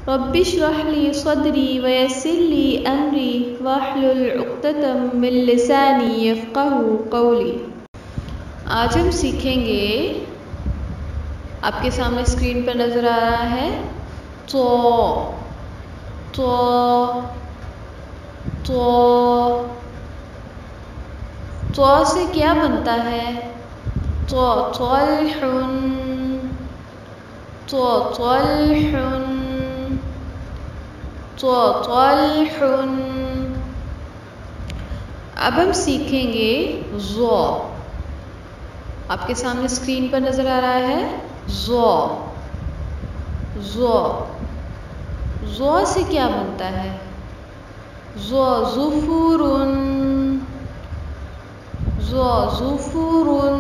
रब्बिश्रह ली सदरी वयस्सिर ली अमरी वहलुल उक़्दतम मिन लिसानी यफ़क़हू क़ौली। आज हम सीखेंगे, आपके सामने स्क्रीन पर नज़र आ रहा है तो से क्या बनता है? त्वल्हुन, त्वल्हुन। अब हम सीखेंगे ज़ो। आपके सामने स्क्रीन पर नज़र आ रहा है ज़ो। ज़ो से क्या बनता है? ज़ुफ़ुरुन, ज़ुफ़ुरुन।